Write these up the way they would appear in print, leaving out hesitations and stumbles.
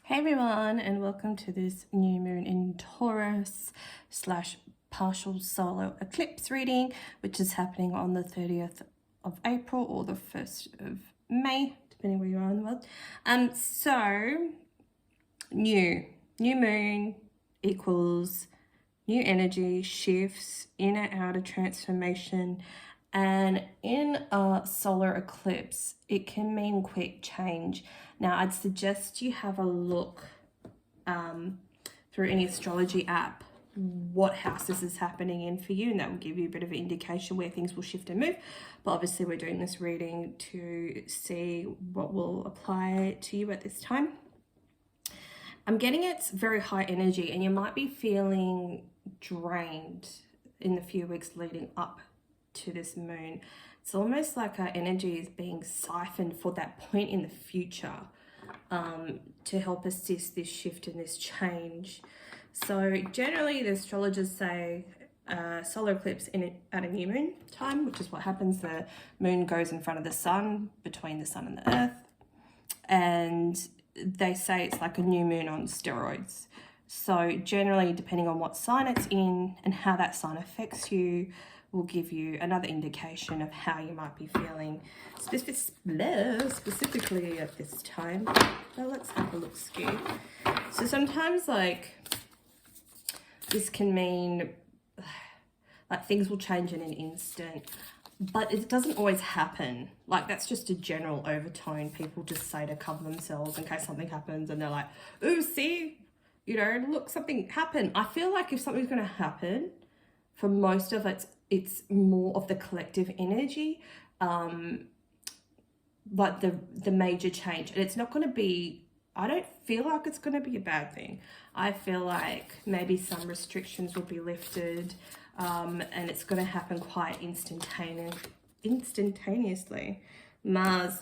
Hey everyone, and welcome to this new moon in Taurus / partial solar eclipse reading, which is happening on the 30th of April or the 1st of May, depending where you are in the world. So new moon equals new energy, shifts, inner outer transformation. And in a solar eclipse, it can mean quick change. Now, I'd suggest you have a look through any astrology app what house this is happening in for you, and that will give you a bit of an indication where things will shift and move. But obviously, we're doing this reading to see what will apply to you at this time. I'm getting it's very high energy, and you might be feeling drained in the few weeks leading up to this moon. It's almost like our energy is being siphoned for that point in the future to help assist this shift and this change. So generally the astrologers say solar eclipse at a new moon time, which is what happens. The moon goes in front of the sun, between the sun and the earth, and they say it's like a new moon on steroids. So generally, depending on what sign it's in and how that sign affects you, will give you another indication of how you might be feeling specifically at this time. So let's have a look, Ski. So sometimes this can mean like things will change in an instant, but it doesn't always happen. Like, that's just a general overtone people just say to cover themselves in case something happens, and they're like, ooh, see, you know, look, something happened. I feel like if something's going to happen, for most of it's more of the collective energy, like the major change. And it's not going to be, I don't feel like it's going to be a bad thing. I feel like maybe some restrictions will be lifted, and it's going to happen quite instantaneously. Mars,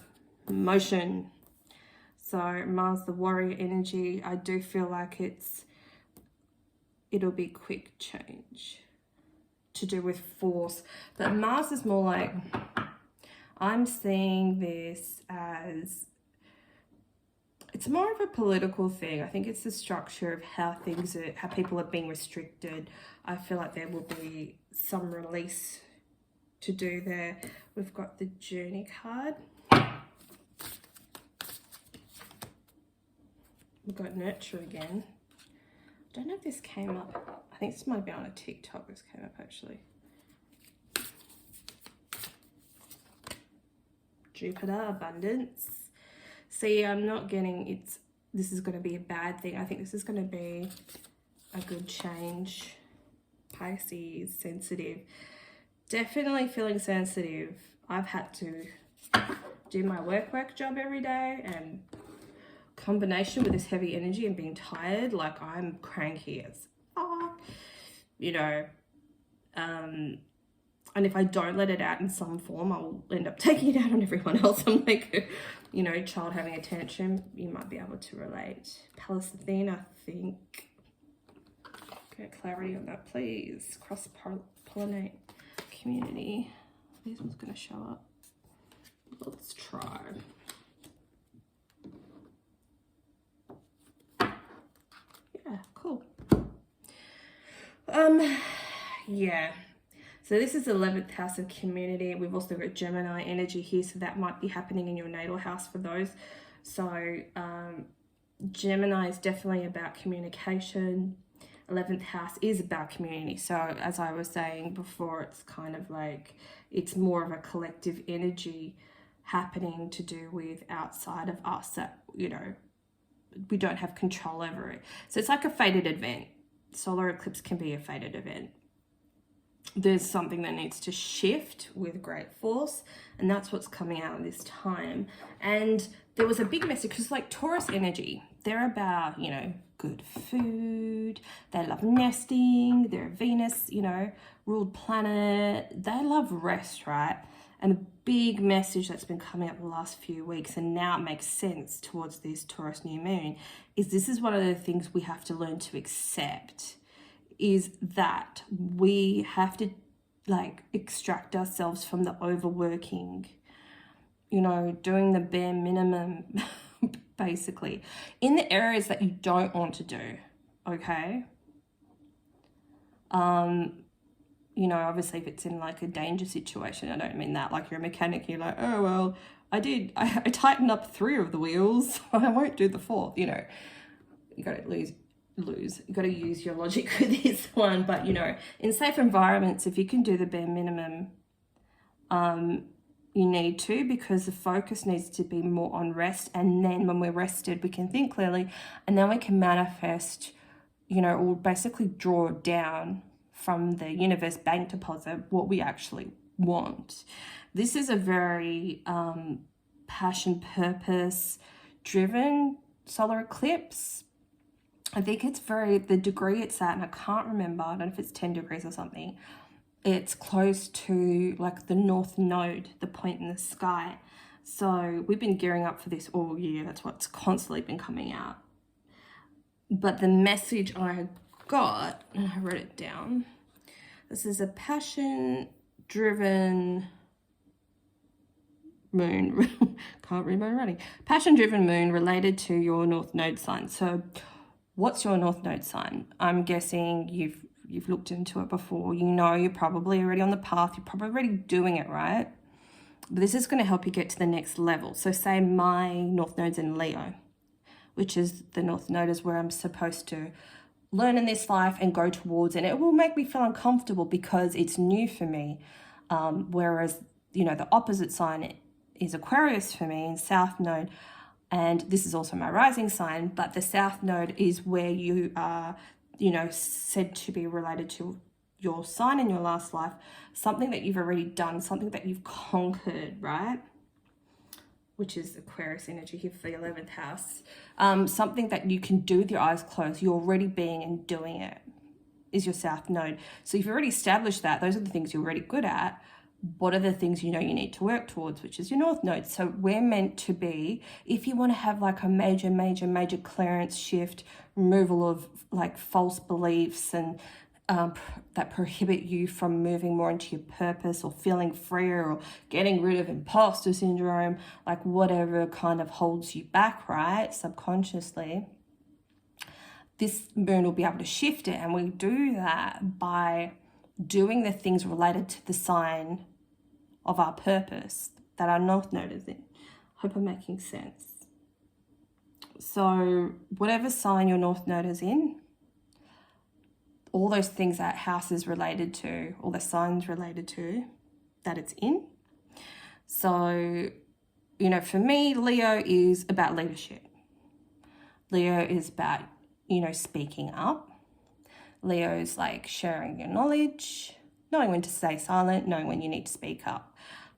motion. So Mars, the warrior energy, I do feel like it'll be quick change to do with force. But Mars is more like, I'm seeing this as, it's more of a political thing. I think it's the structure of how people are being restricted. I feel like there will be some release to do there. We've got the Journey card. We've got Nurture again. I don't know if this came up. I think this might be on a TikTok. This came up actually. Jupiter, abundance. See, I'm not getting this is going to be a bad thing. I think this is going to be a good change. Pisces, sensitive. Definitely feeling sensitive. I've had to do my work job every day, and combination with this heavy energy and being tired, like I'm cranky as fuck, you know, and if I don't let it out in some form, I'll end up taking it out on everyone else. I'm like, you know, child having a tantrum. You might be able to relate. Pallas Athena, I think. Get clarity on that, please. Cross-pollinate community. This one's going to show up. Let's try. Yeah, cool. Yeah. So this is 11th house of community. We've also got Gemini energy here, so that might be happening in your natal house for those. So Gemini is definitely about communication. 11th house is about community. So as I was saying before, it's kind of like, it's more of a collective energy happening to do with outside of us that, you know, we don't have control over it. So it's like a fated event. Solar eclipse can be a fated event. There's something that needs to shift with great force, and that's what's coming out this time. And there was a big message, because like Taurus energy, they're about, you know, good food, they love nesting, they're a Venus, you know, ruled planet, they love rest, right? And a big message that's been coming up the last few weeks, and now it makes sense towards this Taurus new moon, is this is one of the things we have to learn to accept, is that we have to like extract ourselves from the overworking, you know, doing the bare minimum basically, in the areas that you don't want to do, okay? You know, obviously if it's in like a danger situation, I don't mean that, like you're a mechanic, you're like, oh, well, I tightened up 3 of the wheels, I won't do the 4th, you know. You got to you got to use your logic with this one. But, you know, in safe environments, if you can do the bare minimum, you need to, because the focus needs to be more on rest. And then when we're rested, we can think clearly, and then we can manifest, you know, or basically draw down from the universe bank deposit what we actually want. This is a very passion, purpose driven solar eclipse. I think it's the degree it's at, and I can't remember, I don't know if it's 10 degrees or something. It's close to like the north node, the point in the sky. So we've been gearing up for this all year. That's what's constantly been coming out. But the message I got, and I wrote it down, this is a passion-driven moon. Can't read my writing. Passion-driven moon related to your north node sign. So what's your north node sign? I'm guessing you've looked into it before. You know, you're probably already on the path. You're probably already doing it, right? But this is going to help you get to the next level. So say my north node's in Leo, which is the north node is where I'm supposed to learn in this life and go towards, and it will make me feel uncomfortable because it's new for me. Whereas, you know, the opposite sign is Aquarius for me in South Node, and this is also my rising sign, but the South Node is where you are, you know, said to be related to your sign in your last life, something that you've already done, something that you've conquered, right? Which is Aquarius energy here for the 11th house. Something that you can do with your eyes closed. You're already being and doing it is your South Node. So if you've already established that, those are the things you're already good at. What are the things you know you need to work towards, which is your North Node. So we're meant to be, if you want to have like a major clearance shift, removal of like false beliefs and that prohibit you from moving more into your purpose or feeling freer or getting rid of imposter syndrome, like whatever kind of holds you back, right, subconsciously, this moon will be able to shift it. And we do that by doing the things related to the sign of our purpose that our North Node is in. Hope I'm making sense. So whatever sign your North Node is in, all those things that house is related to, all the signs related to that it's in. So, you know, for me, Leo is about leadership. Leo is about, you know, speaking up. Leo is like sharing your knowledge, knowing when to stay silent, knowing when you need to speak up.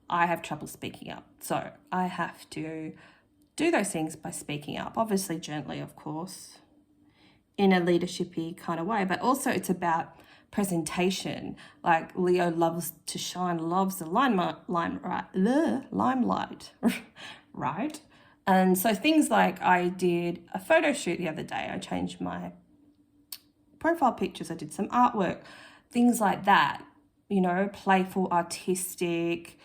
I have trouble speaking up, so I have to do those things by speaking up, obviously gently, of course, in a leadership-y kind of way, but also it's about presentation. Like Leo loves to shine, loves the limelight, right? And so things like I did a photo shoot the other day. I changed my profile pictures. I did some artwork, things like that, you know, playful, artistic,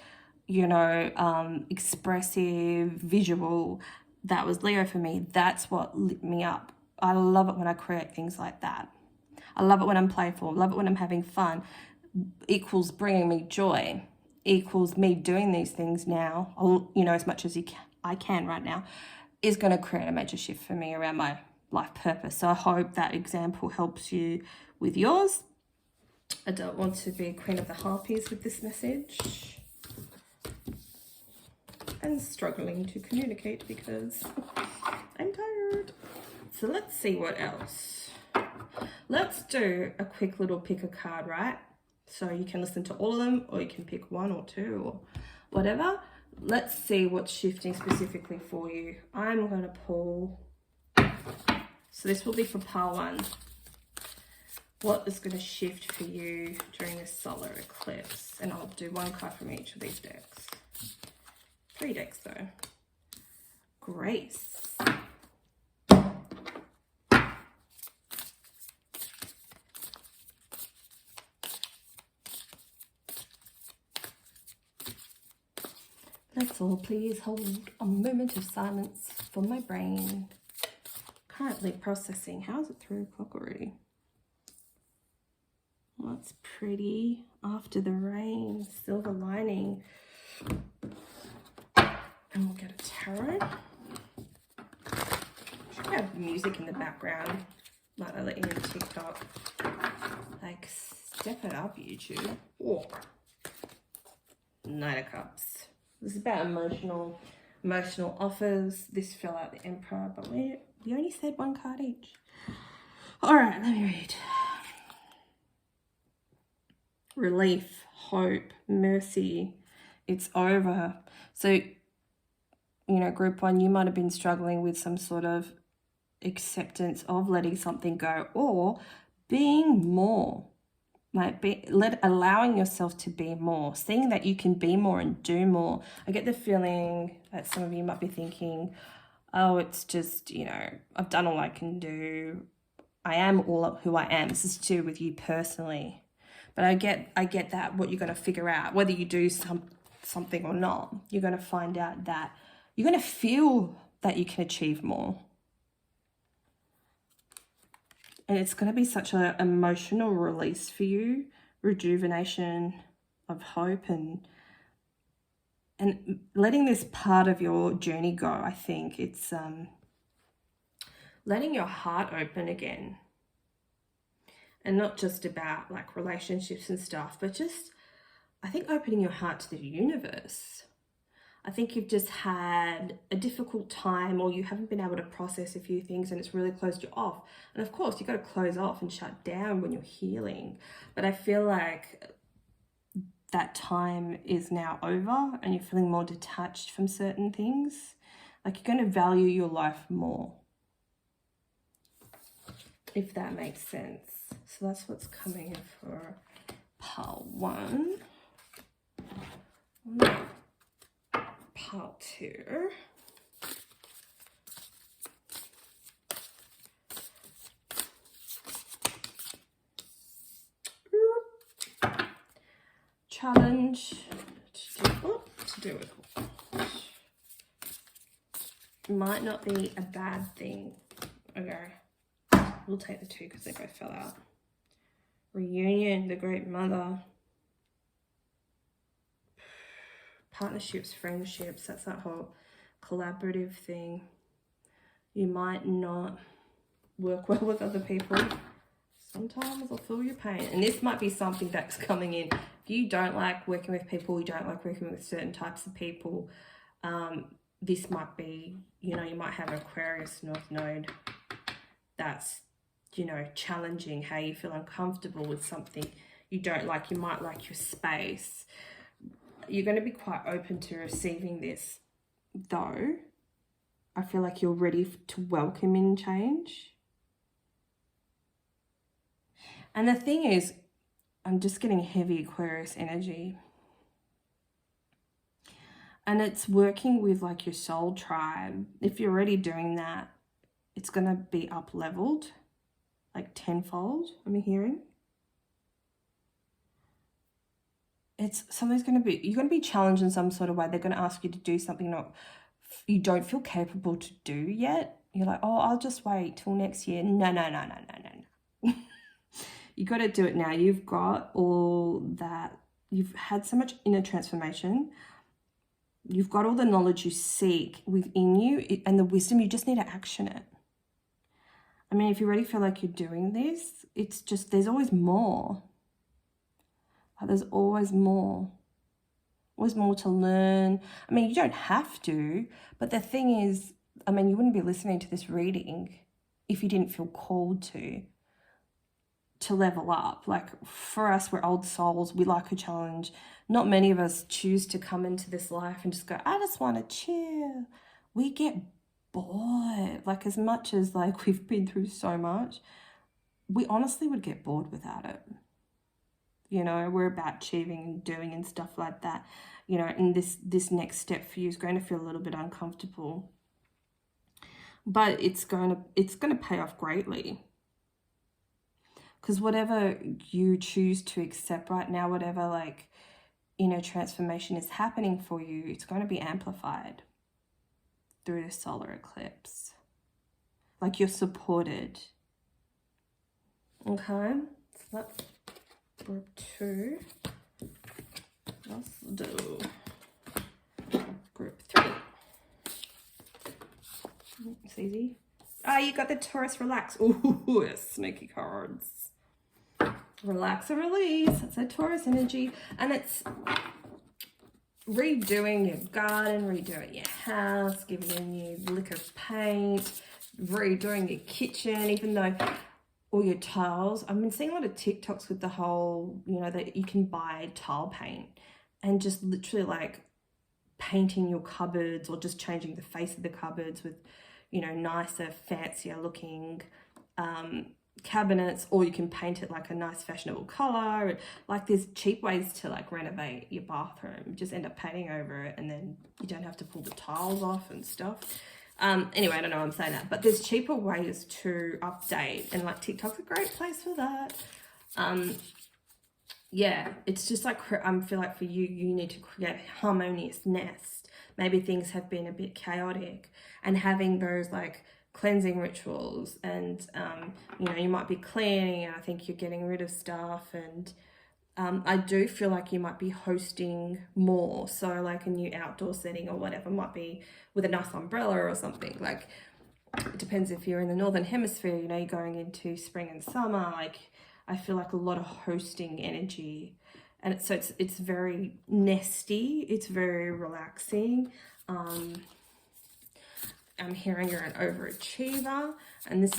you know, expressive, visual. That was Leo for me. That's what lit me up. I love it when I create things like that. I love it when I'm playful. I love it when I'm having fun. Equals bringing me joy. Equals me doing these things now, you know, as much as I can right now, is going to create a major shift for me around my life purpose. So I hope that example helps you with yours. I don't want to be Queen of the Harpies with this message. And struggling to communicate because I'm tired. So let's see what else. Let's do a quick little pick a card, right? So you can listen to all of them, or you can pick one or two or whatever. Let's see what's shifting specifically for you. I'm going to pull. So this will be for pile 1. What is going to shift for you during this solar eclipse? And I'll do 1 card from each of these decks. 3 decks though. Grace. Let's all please hold a moment of silence for my brain. Currently processing. How is it 3 o'clock already? Well, that's pretty. After the rain, silver lining. And we'll get a tarot. Should have music in the background. Like I let you in TikTok. Like, step it up, YouTube. Oh. Knight of Cups. This is about emotional offers. This fell out the Emperor, but we only said 1 card each. All right, let me read. Relief, hope, mercy. It's over. So, you know, group 1, you might have been struggling with some sort of acceptance of letting something go or being more. Like allowing yourself to be more, seeing that you can be more and do more. I get the feeling that some of you might be thinking, oh, it's just, you know, I've done all I can do. I am all who I am. This is to do with you personally. But I get that what you're going to figure out, whether you do something or not, you're going to find out that you're going to feel that you can achieve more. And it's going to be such an emotional release for you, rejuvenation of hope and letting this part of your journey go. I think it's letting your heart open again. And not just about like relationships and stuff, but just, I think, opening your heart to the universe. I think you've just had a difficult time, or you haven't been able to process a few things and it's really closed you off. And of course, you've got to close off and shut down when you're healing. But I feel like that time is now over and you're feeling more detached from certain things. Like you're going to value your life more, if that makes sense. So that's what's coming in for pile 1. Pile 2. Challenge to do with might not be a bad thing. Okay, we'll take the 2 because they both fell out. Reunion, the Great Mother. Partnerships, friendships, that's that whole collaborative thing. You might not work well with other people. Sometimes I'll feel your pain. And this might be something that's coming in. If you don't like working with people, you don't like working with certain types of people, this might be, you know, you might have Aquarius North Node that's, you know, challenging how you feel uncomfortable with something you don't like. You might like your space. You're going to be quite open to receiving this, though. I feel like you're ready to welcome in change. And the thing is, I'm just getting heavy Aquarius energy. And it's working with like your soul tribe. If you're already doing that, it's going to be up-leveled, like tenfold, I'm hearing. It's something's going to be, you're going to be challenged in some sort of way. They're going to ask you to do something you don't feel capable to do yet. You're like, oh, I'll just wait till next year. No. You got to do it now. You've got all that. You've had so much inner transformation. You've got all the knowledge you seek within you and the wisdom. You just need to action it. I mean, if you already feel like you're doing this, it's just, there's always more. There's always more. Always more to learn. I mean, you don't have to, but the thing is, I mean, you wouldn't be listening to this reading if you didn't feel called to level up. Like for us, we're old souls. We like a challenge. Not many of us choose to come into this life and just go, I just want to chill. We get bored. Like as much as like we've been through so much, we honestly would get bored without it. You know, we're about achieving and doing and stuff like that. You know, and this next step for you is going to feel a little bit uncomfortable. But it's going to pay off greatly. Because whatever you choose to accept right now, whatever like inner transformation is happening for you, it's going to be amplified. through the solar eclipse. Like you're supported. Okay, so that's group 2. Let's do group 3. It's easy. Oh, you got the Taurus relax. Ooh, sneaky cards. Relax and release. That's a Taurus energy. And it's redoing your garden, redoing your house, giving a new lick of paint, redoing your kitchen, even though all your tiles. I've been seeing a lot of TikToks with the whole, you know, that you can buy tile paint and just literally like painting your cupboards or just changing the face of the cupboards with, you know, nicer, fancier looking cabinets, or you can paint it like a nice fashionable color. Like there's cheap ways to like renovate your bathroom. Just end up painting over it and then you don't have to pull the tiles off and stuff. Anyway, I don't know why I'm saying that, but there's cheaper ways to update, and like TikTok's a great place for that. Yeah, it's just like I feel like for you need to create a harmonious nest. Maybe things have been a bit chaotic, and having those like cleansing rituals, and you know, you might be cleaning and I think you're getting rid of stuff, and I do feel like you might be hosting more, so like a new outdoor setting or whatever might be with a nice umbrella or something. Like it depends if you're in the northern hemisphere, you know, you're going into spring and summer. Like I feel like a lot of hosting energy, and it's very nesty, it's very relaxing. I'm hearing you're an overachiever, and this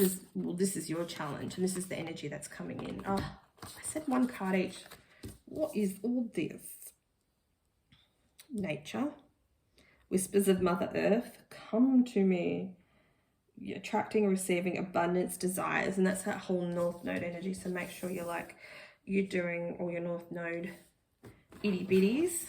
is your challenge, and this is the energy that's coming in. Oh, I said one card each. What is all this? Nature. Whispers of Mother Earth, come to me. You're attracting, receiving abundance, desires, and that's that whole North Node energy. So make sure you're doing all your North Node itty bitties.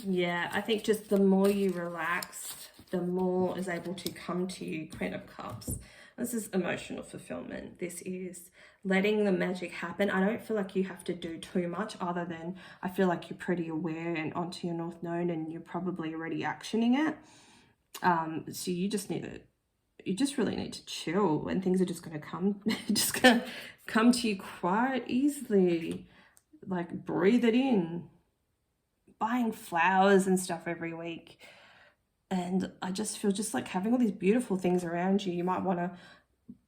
Yeah, I think just the more you relax, the more is able to come to you. Queen of Cups. This is emotional fulfillment. This is letting the magic happen. I don't feel like you have to do too much, other than I feel like you're pretty aware and onto your North Node, and you're probably already actioning it. So you just really need to chill, and things are just going to come to you quite easily. Like breathe it in. Buying flowers and stuff every week, and I just feel just like having all these beautiful things around you. You might want to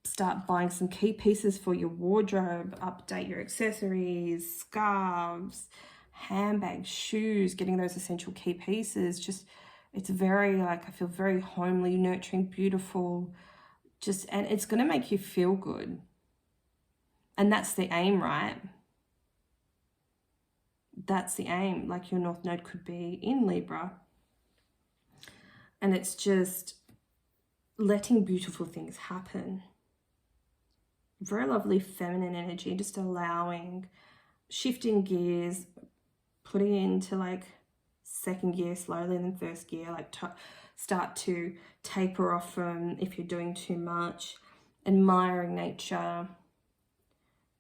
start buying some key pieces for your wardrobe, update your accessories, scarves, handbags, shoes, getting those essential key pieces. Just it's very like, I feel very homely, nurturing, beautiful, just, and it's going to make you feel good, and that's the aim, right? That's the aim. Like your North Node could be in Libra, and it's just letting beautiful things happen. Very lovely feminine energy, just allowing, shifting gears, putting it into like second gear slowly and then first gear, like start to taper off from if you're doing too much, admiring nature.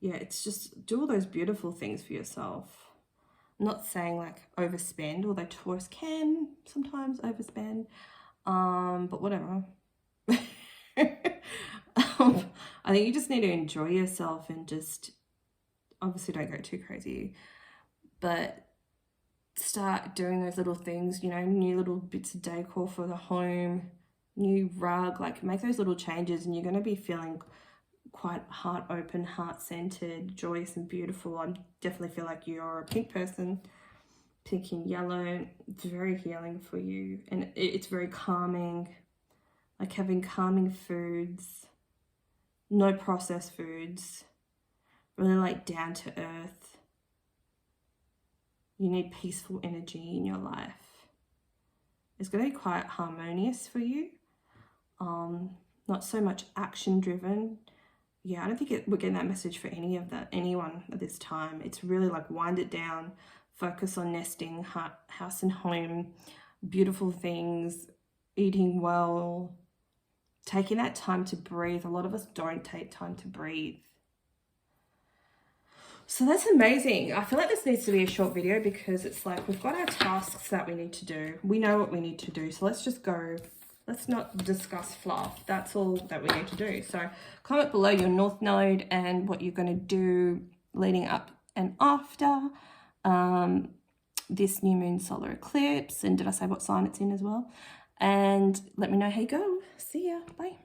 Yeah, it's just do all those beautiful things for yourself. I'm not saying like overspend, although Taurus can sometimes overspend, but whatever. I think you just need to enjoy yourself, and just obviously don't go too crazy, but start doing those little things, you know, new little bits of decor for the home, new rug, like make those little changes, and you're going to be feeling quite heart open, heart centered, joyous and beautiful. I definitely feel like you're a pink person, pink and yellow. It's very healing for you, and it's very calming, like having calming foods, no processed foods, really like down to earth. You need peaceful energy in your life. It's going to be quite harmonious for you, not so much action driven. Yeah, I don't think we're getting that message for anyone at this time. It's really like wind it down, focus on nesting, house and home, beautiful things, eating well, taking that time to breathe. A lot of us don't take time to breathe. So that's amazing. I feel like this needs to be a short video because it's like we've got our tasks that we need to do. We know what we need to do. So let's just go. Let's not discuss fluff. That's all that we need to do. So comment below your North Node and what you're going to do leading up and after this new moon solar eclipse. And did I say what sign it's in as well? And let me know how you go. See ya. Bye.